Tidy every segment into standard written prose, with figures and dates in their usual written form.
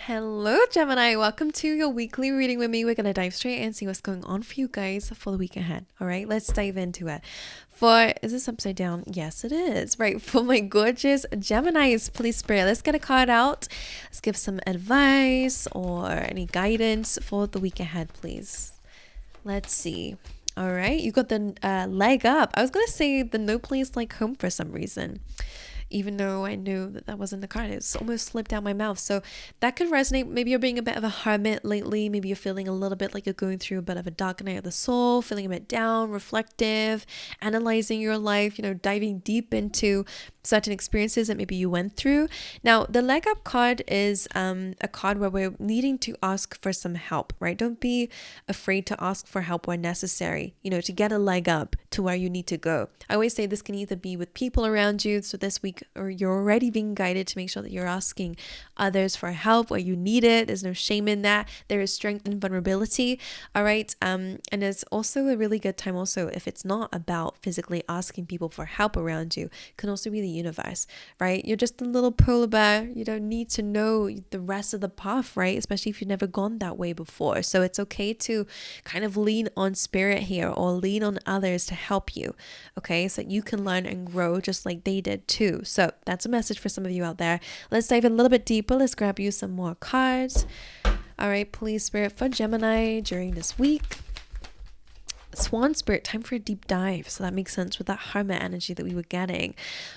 Hello, Gemini. Welcome to your weekly reading with me. We're going to dive straight in and see what's going on for you guys for the week ahead. All right, let's dive into it. Is this upside down? Yes, it is. Right, for my gorgeous Geminis, please spirit, let's get a card out. Let's give some advice or any guidance for the week ahead, please. Let's see. All right, you got the leg up. I was going to say the no place like home for some reason, even though I knew that wasn't the card. It's almost slipped out my mouth. So that could resonate. Maybe you're being a bit of a hermit lately. Maybe you're feeling a little bit like you're going through a bit of a dark night of the soul, feeling a bit down, reflective, analyzing your life, diving deep into certain experiences that maybe you went through. Now, the leg up card is a card where we're needing to ask for some help, right? Don't be afraid to ask for help where necessary, to get a leg up to where you need to go. I always say this can either be with people around you. So this week, or you're already being guided to make sure that you're asking others for help where you need it. There's no shame in that. There is strength in vulnerability. All right. And it's also a really good time also, if it's not about physically asking people for help around you, can also be the universe, right? You're just a little polar bear. You don't need to know the rest of the path, right? Especially if you've never gone that way before. So it's okay to kind of lean on spirit here or lean on others to help you. Okay. So you can learn and grow just like they did too. So that's a message for some of you out there. Let's dive a little bit deeper. Let's grab you some more cards. All right. Please, spirit, for Gemini during this week. Swan spirit, time for a deep dive. So that makes sense with that hermit energy that we were getting,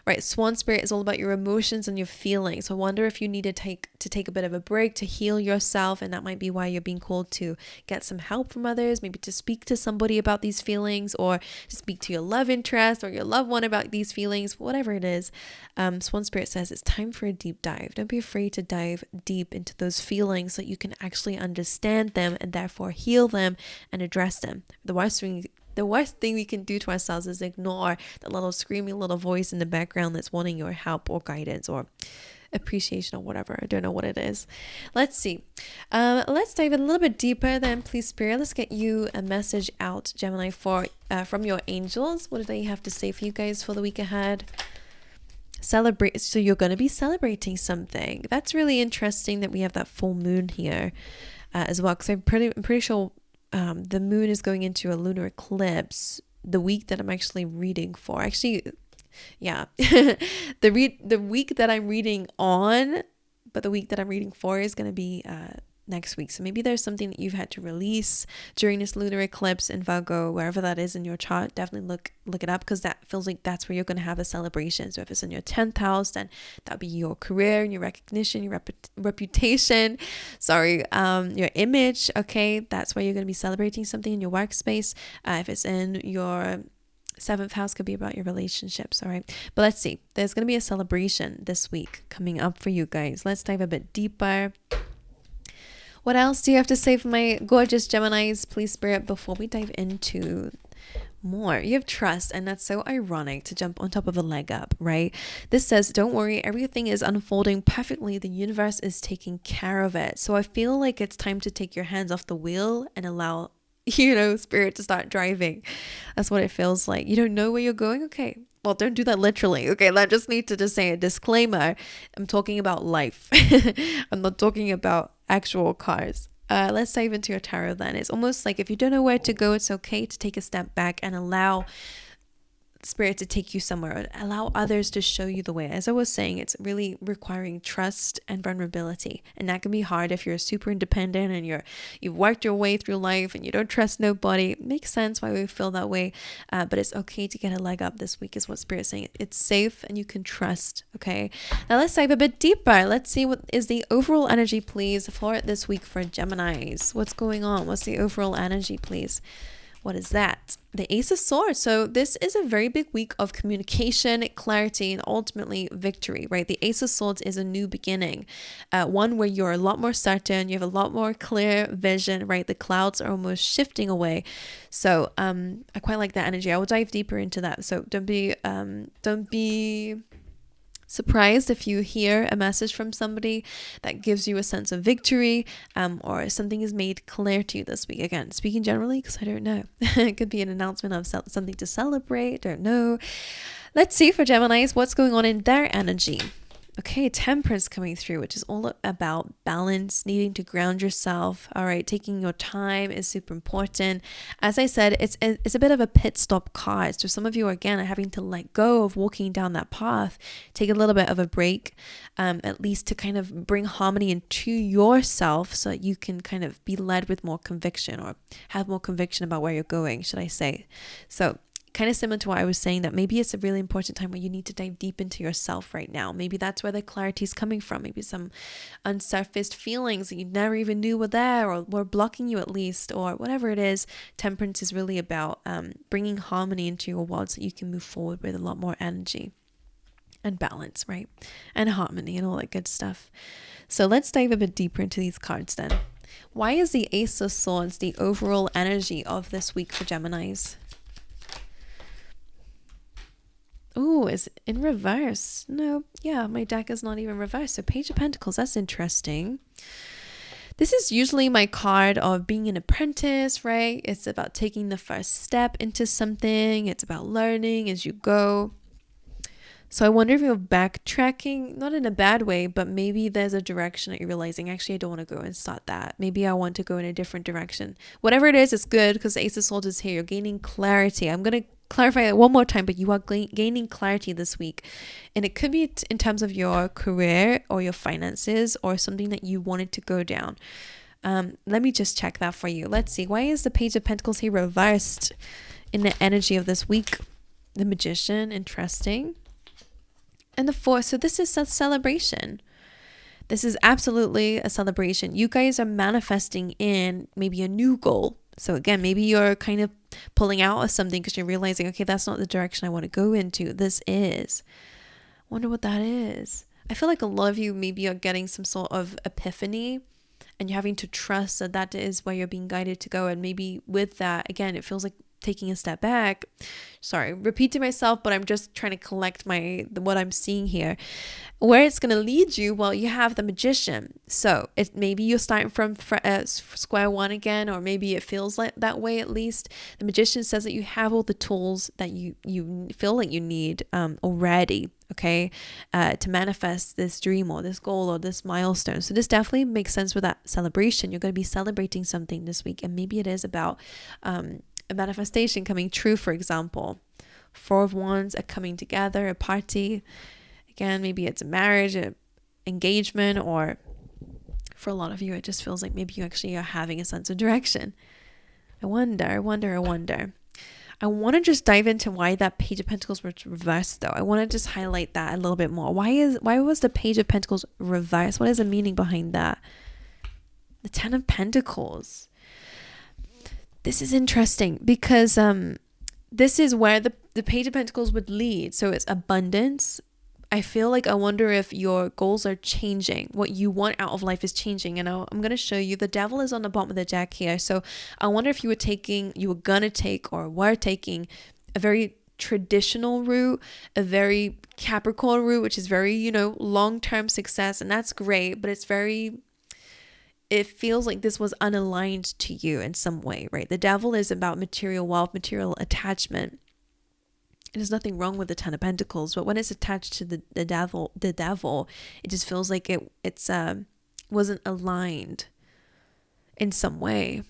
right? Swan spirit is all about your emotions and your feelings. So I wonder if you need to take a bit of a break to heal yourself, and that might be why you're being called to get some help from others, maybe to speak to somebody about these feelings, or to speak to your love interest or your loved one about these feelings, whatever it is. Swan spirit says it's time for a deep dive. Don't be afraid to dive deep into those feelings so you can actually understand them and therefore heal them and address them. The worst thing we can do to ourselves is ignore the little screaming little voice in the background that's wanting your help or guidance or appreciation or whatever. I don't know what it is. Let's see. Let's dive a little bit deeper then, please, spirit. Let's get you a message out, Gemini, from your angels. What do they have to say for you guys for the week ahead? Celebrate. So you're going to be celebrating something. That's really interesting that we have that full moon here as well, because I'm pretty sure the moon is going into a lunar eclipse the week that I'm actually reading for. Actually, yeah, the week that I'm reading on, but the week that I'm reading for is going to be next week. So maybe there's something that you've had to release during this lunar eclipse in Virgo, wherever that is in your chart. Definitely look it up, because that feels like that's where you're going to have a celebration. So if it's in your 10th house, then that'll be your career and your recognition, your reputation, your image. Okay, that's where you're going to be celebrating something in your workspace. If it's in your 7th house, could be about your relationships. All right, but let's see, there's going to be a celebration this week coming up for you guys. Let's dive a bit deeper. What else do you have to say for my gorgeous Geminis, please, spirit, before we dive into more? You have trust, and that's so ironic to jump on top of a leg up, right? This says, don't worry, everything is unfolding perfectly. The universe is taking care of it. So I feel like it's time to take your hands off the wheel and allow, spirit to start driving. That's what it feels like. You don't know where you're going? Okay. Well, don't do that literally. Okay, I just need to just say a disclaimer. I'm talking about life. I'm not talking about actual cars. Let's dive into your tarot then. It's almost like if you don't know where to go, it's okay to take a step back and allow spirit to take you somewhere, allow others to show you the way. As I was saying, it's really requiring trust and vulnerability, and that can be hard if you're super independent and you've worked your way through life and you don't trust nobody. It makes sense why we feel that way, but it's okay to get a leg up this week is what spirit's saying. It's safe and you can trust. Okay, now let's dive a bit deeper. Let's see what is the overall energy, please, for this week for Geminis. What's going on? What's the overall energy, please? What is that? The Ace of Swords. So this is a very big week of communication, clarity, and ultimately victory, right? The Ace of Swords is a new beginning, one where you're a lot more certain, you have a lot more clear vision, right? The clouds are almost shifting away. So I quite like that energy. I will dive deeper into that. So don't be surprised if you hear a message from somebody that gives you a sense of victory, or something is made clear to you this week. Again, speaking generally, because I don't know. It could be an announcement of something to celebrate. Don't know. Let's see for Geminis what's going on in their energy. Okay, temperance coming through, which is all about balance, needing to ground yourself. All right, taking your time is super important. As I said, it's a bit of a pit stop card. So some of you, again, are having to let go of walking down that path, take a little bit of a break, at least to kind of bring harmony into yourself so that you can kind of be led with more conviction, or have more conviction about where you're going, should I say. So kind of similar to what I was saying, that maybe it's a really important time where you need to dive deep into yourself right now. Maybe that's where the clarity is coming from. Maybe some unsurfaced feelings that you never even knew were there, or were blocking you at least, or whatever it is. Temperance is really about bringing harmony into your world so you can move forward with a lot more energy and balance, right? And harmony and all that good stuff. So let's dive a bit deeper into these cards then. Why is the Ace of Swords the overall energy of this week for Geminis? Oh, it's in reverse. No, yeah, my deck is not even reversed. So Page of Pentacles, that's interesting. This is usually my card of being an apprentice, right? It's about taking the first step into something. It's about learning as you go. So I wonder if you're backtracking, not in a bad way, but maybe there's a direction that you're realizing, actually, I don't want to go and start that. Maybe I want to go in a different direction. Whatever it is, it's good because the Ace of Swords is here. You're gaining clarity. I'm going to clarify it one more time, but you are gaining clarity this week. And it could be in terms of your career or your finances or something that you wanted to go down. Let me just check that for you. Let's see. Why is the Page of Pentacles here reversed in the energy of this week? The Magician, interesting. And the Four, so this is a celebration. This is absolutely a celebration. You guys are manifesting in maybe a new goal. So again, maybe you're kind of pulling out of something because you're realizing, okay, that's not the direction I want to go into. This is. Wonder what that is. I feel like a lot of you maybe are getting some sort of epiphany and you're having to trust that that is where you're being guided to go. And maybe with that, again, it feels like taking a step back. Sorry, repeating myself, but I'm just trying to collect what I'm seeing here. Where it's going to lead you, well, you have the Magician. So maybe you're starting from square one again, or maybe it feels like that way at least. The Magician says that you have all the tools that you feel like you need already, okay, to manifest this dream or this goal or this milestone. So this definitely makes sense with that celebration. You're going to be celebrating something this week, and maybe it is about a manifestation coming true, for example. Four of Wands, a coming together, a party. Again, maybe it's a marriage, an engagement, or for a lot of you, it just feels like maybe you actually are having a sense of direction. I wonder. I want to just dive into why that Page of Pentacles was reversed, though. I want to just highlight that a little bit more. Why was the Page of Pentacles reversed? What is the meaning behind that? The Ten of Pentacles. This is interesting because this is where the Page of Pentacles would lead. So it's abundance. I feel like I wonder if your goals are changing. What you want out of life is changing. And I'm going to show you. The Devil is on the bottom of the deck here. So I wonder if you were taking a very traditional route, a very Capricorn route, which is very, long-term success. And that's great, but it feels like this was unaligned to you in some way, right? The Devil is about material wealth, material attachment. There's nothing wrong with the Ten of Pentacles, but when it's attached to the devil, it just feels like it's wasn't aligned in some way.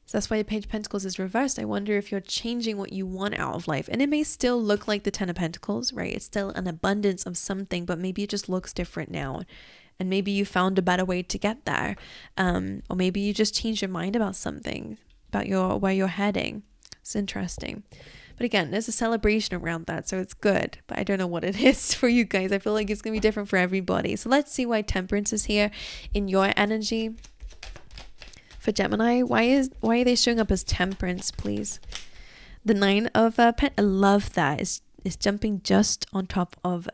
So that's why the Page of Pentacles is reversed. I wonder if you're changing what you want out of life. And it may still look like the Ten of Pentacles, right? It's still an abundance of something, but maybe it just looks different now. And maybe you found a better way to get there. Or maybe you just changed your mind about something, about where you're heading. It's interesting. But again, there's a celebration around that, so it's good. But I don't know what it is for you guys. I feel like it's going to be different for everybody. So let's see why Temperance is here in your energy. For Gemini, why are they showing up as Temperance, please? The Nine of Pentacles. I love that. It's jumping just on top of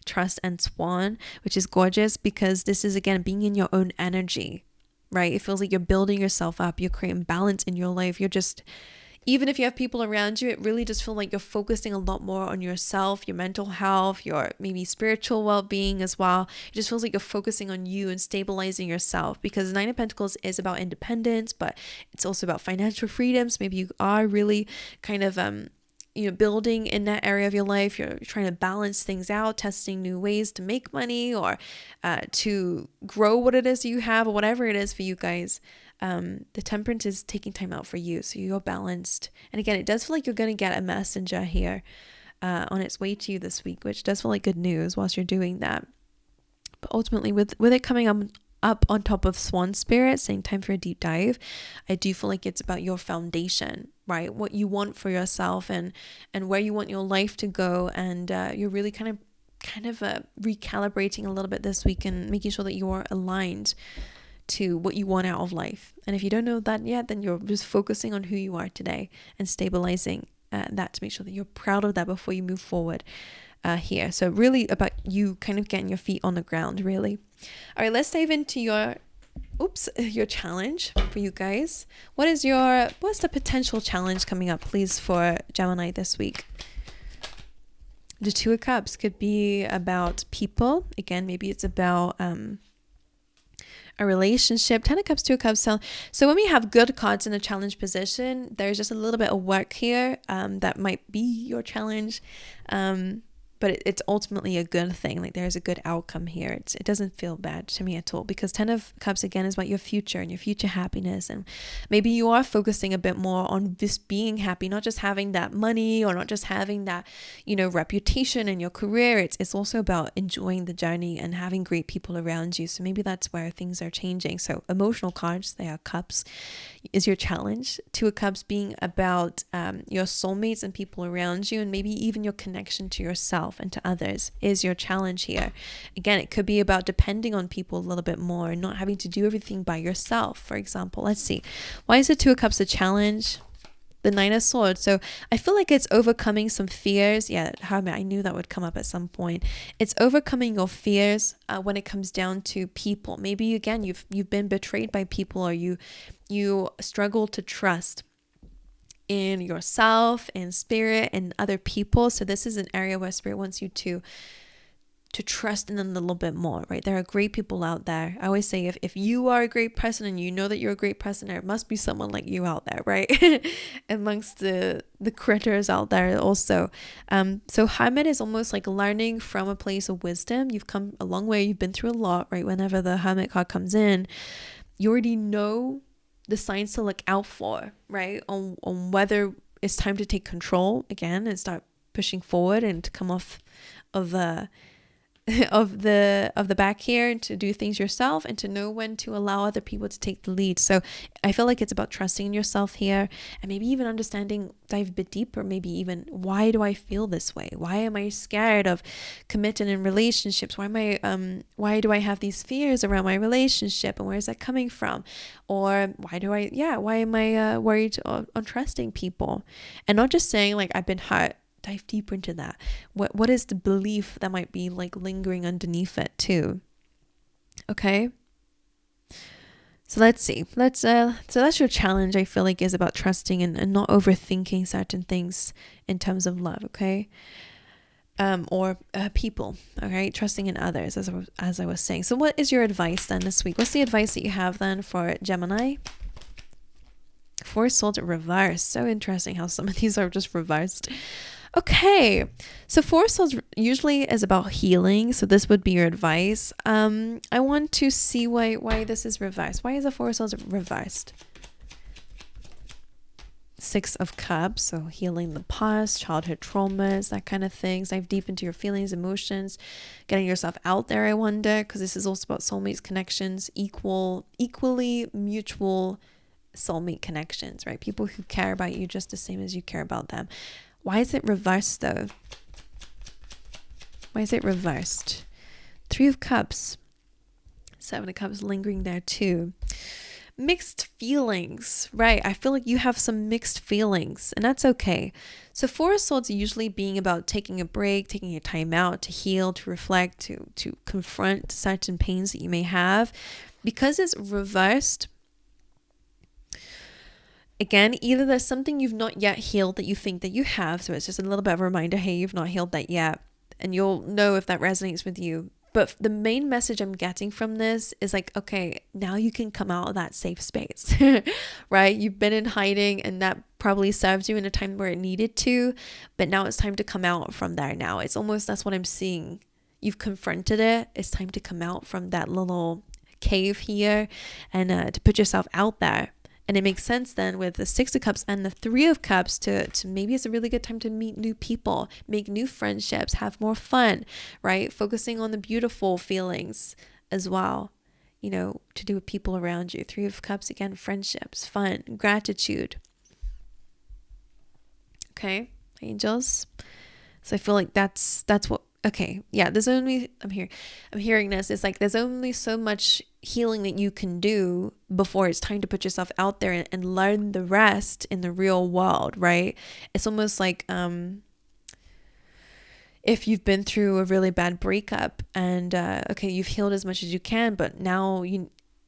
Trust and Swan, which is gorgeous because this is, again, being in your own energy, right? It feels like you're building yourself up. You're creating balance in your life. You're just... Even if you have people around you, it really just feels like you're focusing a lot more on yourself, your mental health, your maybe spiritual well-being as well. It just feels like you're focusing on you and stabilizing yourself, because Nine of Pentacles is about independence, but it's also about financial freedoms. Maybe you are really kind of, building in that area of your life. You're trying to balance things out, testing new ways to make money or to grow what it is you have, or whatever it is for you guys. The temperance is taking time out for you, so you're balanced. And again, it does feel like you're going to get a messenger here on its way to you this week, which does feel like good news whilst you're doing that. But ultimately, with it coming up on top of Swan Spirit, saying time for a deep dive, I do feel like it's about your foundation, right? What you want for yourself and where you want your life to go. And you're really kind of recalibrating a little bit this week and making sure that you're aligned to what you want out of life. And if you don't know that yet, then you're just focusing on who you are today and stabilizing that to make sure that you're proud of that before you move forward here. So really about you kind of getting your feet on the ground, really. All right, let's dive into your challenge for you guys. What's the potential challenge coming up, please, for Gemini this week? The Two of Cups could be about people. Again, maybe it's about a relationship. 10 of Cups, 2 of Cups. So when we have good cards in a challenge position, there's just a little bit of work here that might be your challenge. But it's ultimately a good thing. Like there's a good outcome here. It doesn't feel bad to me at all, because 10 of Cups again is about your future and your future happiness. And maybe you are focusing a bit more on just being happy, not just having that money or not just having that, reputation in your career. It's also about enjoying the journey and having great people around you. So maybe that's where things are changing. So emotional cards, they are cups, is your challenge. 2 of Cups being about your soulmates and people around you, and maybe even your connection to yourself and to others is your challenge here. Again, it could be about depending on people a little bit more and not having to do everything by yourself, for example. Let's see. Why is the 2 of Cups a challenge? The 9 of Swords. So I feel like it's overcoming some fears. Yeah, I knew that would come up at some point. It's overcoming your fears when it comes down to people. Maybe again, you've been betrayed by people, or you struggle to trust in yourself and spirit and other people. So this is an area where spirit wants you to trust in them a little bit more, right? There are great people out there. I always say if you are a great person and you know that you're a great person, there must be someone like you out there, right? Amongst the critters out there also. So Hermit is almost like learning from a place of wisdom. You've come a long way. You've been through a lot, right? Whenever the Hermit card comes in, you already know the signs to look out for, right? On whether it's time to take control again and start pushing forward and to come off of the back here and to do things yourself and to know when to allow other people to take the lead. So I feel like it's about trusting in yourself here, and maybe even understanding, dive a bit deeper, maybe even why do I feel this way? Why am I scared of committing in relationships? Why do I have these fears around my relationship, and where is that coming from? Or why am I worried on trusting people? And not just saying like I've been hurt. Dive deeper into that. What is the belief that might be like lingering underneath it too? Okay. So let's see. So that's your challenge. I feel like is about trusting and not overthinking certain things in terms of love. Okay. Or people. Okay. Trusting in others, as I was saying. So what is your advice then this week? What's the advice that you have then for Gemini? 4 of Swords reversed. So interesting how some of these are just reversed. Okay, so 4 of Swords usually is about healing, so this would be your advice. I want to see why this is reversed. Why is the 4 of Swords reversed? 6 of Cups, so healing the past, childhood traumas, that kind of things. Dive deep into your feelings, emotions, getting yourself out there, I wonder, because this is also about soulmates, connections, equally mutual soulmate connections, right? People who care about you just the same as you care about them. Why is it reversed though? Why is it reversed? 3 of Cups, 7 of Cups lingering there too. Mixed feelings, right? I feel like you have some mixed feelings, and that's okay. So 4 of Swords usually being about taking a break, taking a time out to heal, to reflect, to confront certain pains that you may have. Because it's reversed, again, either there's something you've not yet healed that you think that you have, so it's just a little bit of a reminder, hey, you've not healed that yet, and you'll know if that resonates with you. But the main message I'm getting from this is like, okay, now you can come out of that safe space, right? You've been in hiding and that probably served you in a time where it needed to, but now it's time to come out from there now. It's almost, that's what I'm seeing. You've confronted it. It's time to come out from that little cave here and to put yourself out there. And it makes sense then with the Six of Cups and the Three of Cups to maybe it's a really good time to meet new people, make new friendships, have more fun, right? Focusing on the beautiful feelings as well, you know, to do with people around you. Three of Cups, again, friendships, fun, gratitude. Okay, angels. So I feel like that's what, okay, yeah, there's only, I'm hearing this. It's like there's only so much healing that you can do before it's time to put yourself out there and learn the rest in the real world, right? It's almost like if you've been through a really bad breakup and okay, you've healed as much as you can, but now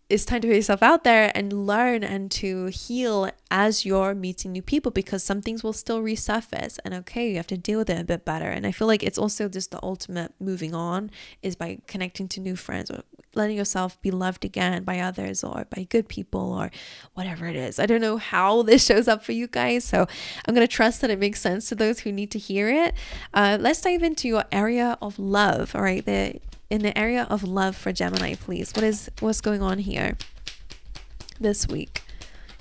it's time to put yourself out there and learn and to heal as you're meeting new people, because some things will still resurface, and okay, you have to deal with it a bit better. And I feel like it's also just the ultimate moving on is by connecting to new friends or letting yourself be loved again by others or by good people or whatever it is. I don't know how this shows up for you guys, so I'm going to trust that it makes sense to those who need to hear it. Let's dive into your area of love. All right, in the area of love for Gemini, please. What's going on here this week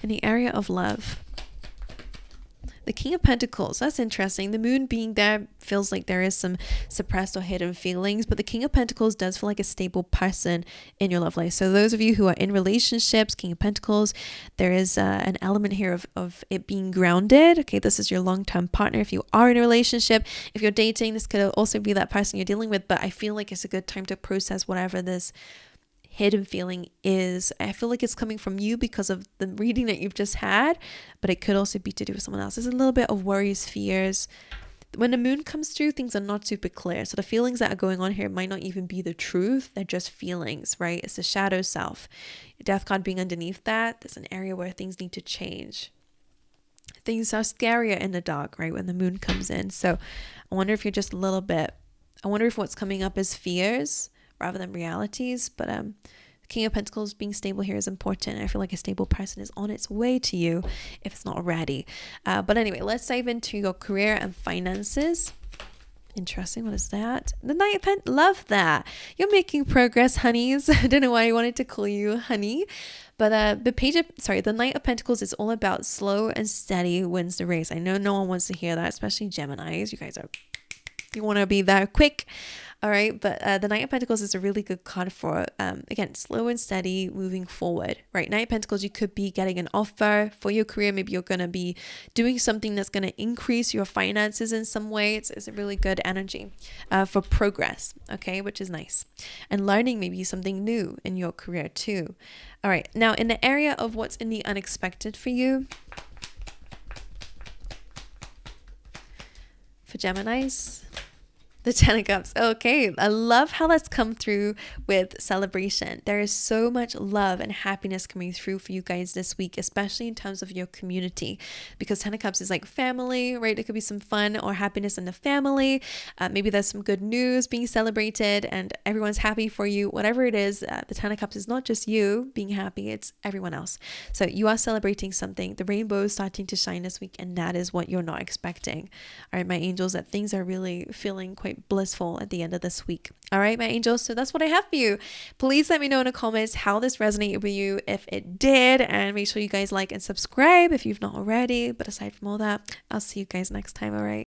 in the area of love? The King of Pentacles, that's interesting. The moon being there feels like there is some suppressed or hidden feelings, but the King of Pentacles does feel like a stable person in your love life. So those of you who are in relationships, King of Pentacles, there is an element here of it being grounded. Okay, this is your long-term partner. If you are in a relationship, if you're dating, this could also be that person you're dealing with, but I feel like it's a good time to process whatever this hidden feeling is. I feel like it's coming from you because of the reading that you've just had, but it could also be to do with someone else. There's a little bit of worries, fears. When the moon comes through, things are not super clear. So the feelings that are going on here might not even be the truth. They're just feelings, right? It's the shadow self. Death card being underneath that, there's an area where things need to change. Things are scarier in the dark, right? When the moon comes in. So I wonder if you're just a little bit, I wonder if what's coming up is fears rather than realities. But King of Pentacles being stable here is important. I feel like a stable person is on its way to you if it's not already. But anyway, let's dive into your career and finances. Interesting. What is that? The Knight of Pentacles. Love that. You're making progress, honeys. I don't know why I wanted to call you honey. But the Knight of Pentacles is all about slow and steady wins the race. I know no one wants to hear that, especially Geminis. You want to be that quick. All right, but the Knight of Pentacles is a really good card for, again, slow and steady moving forward, right? Knight of Pentacles, you could be getting an offer for your career. Maybe you're going to be doing something that's going to increase your finances in some way. It's a really good energy for progress, okay, which is nice. And learning maybe something new in your career too. All right, now in the area of what's in the unexpected for you, for Geminis, the Ten of Cups. Okay, I love how that's come through with celebration. There is so much love and happiness coming through for you guys this week, especially in terms of your community, because Ten of Cups is like family, right? It could be some fun or happiness in the family. Maybe there's some good news being celebrated and everyone's happy for you. Whatever it is, the Ten of Cups is not just you being happy, it's everyone else. So you are celebrating something. The rainbow is starting to shine this week, and that is what you're not expecting. All right, my angels, that things are really feeling quite blissful at the end of this week. All right, my angels, so that's what I have for you. Please let me know in the comments how this resonated with you, if it did, and make sure you guys like and subscribe if you've not already. But aside from all that, I'll see you guys next time. All right.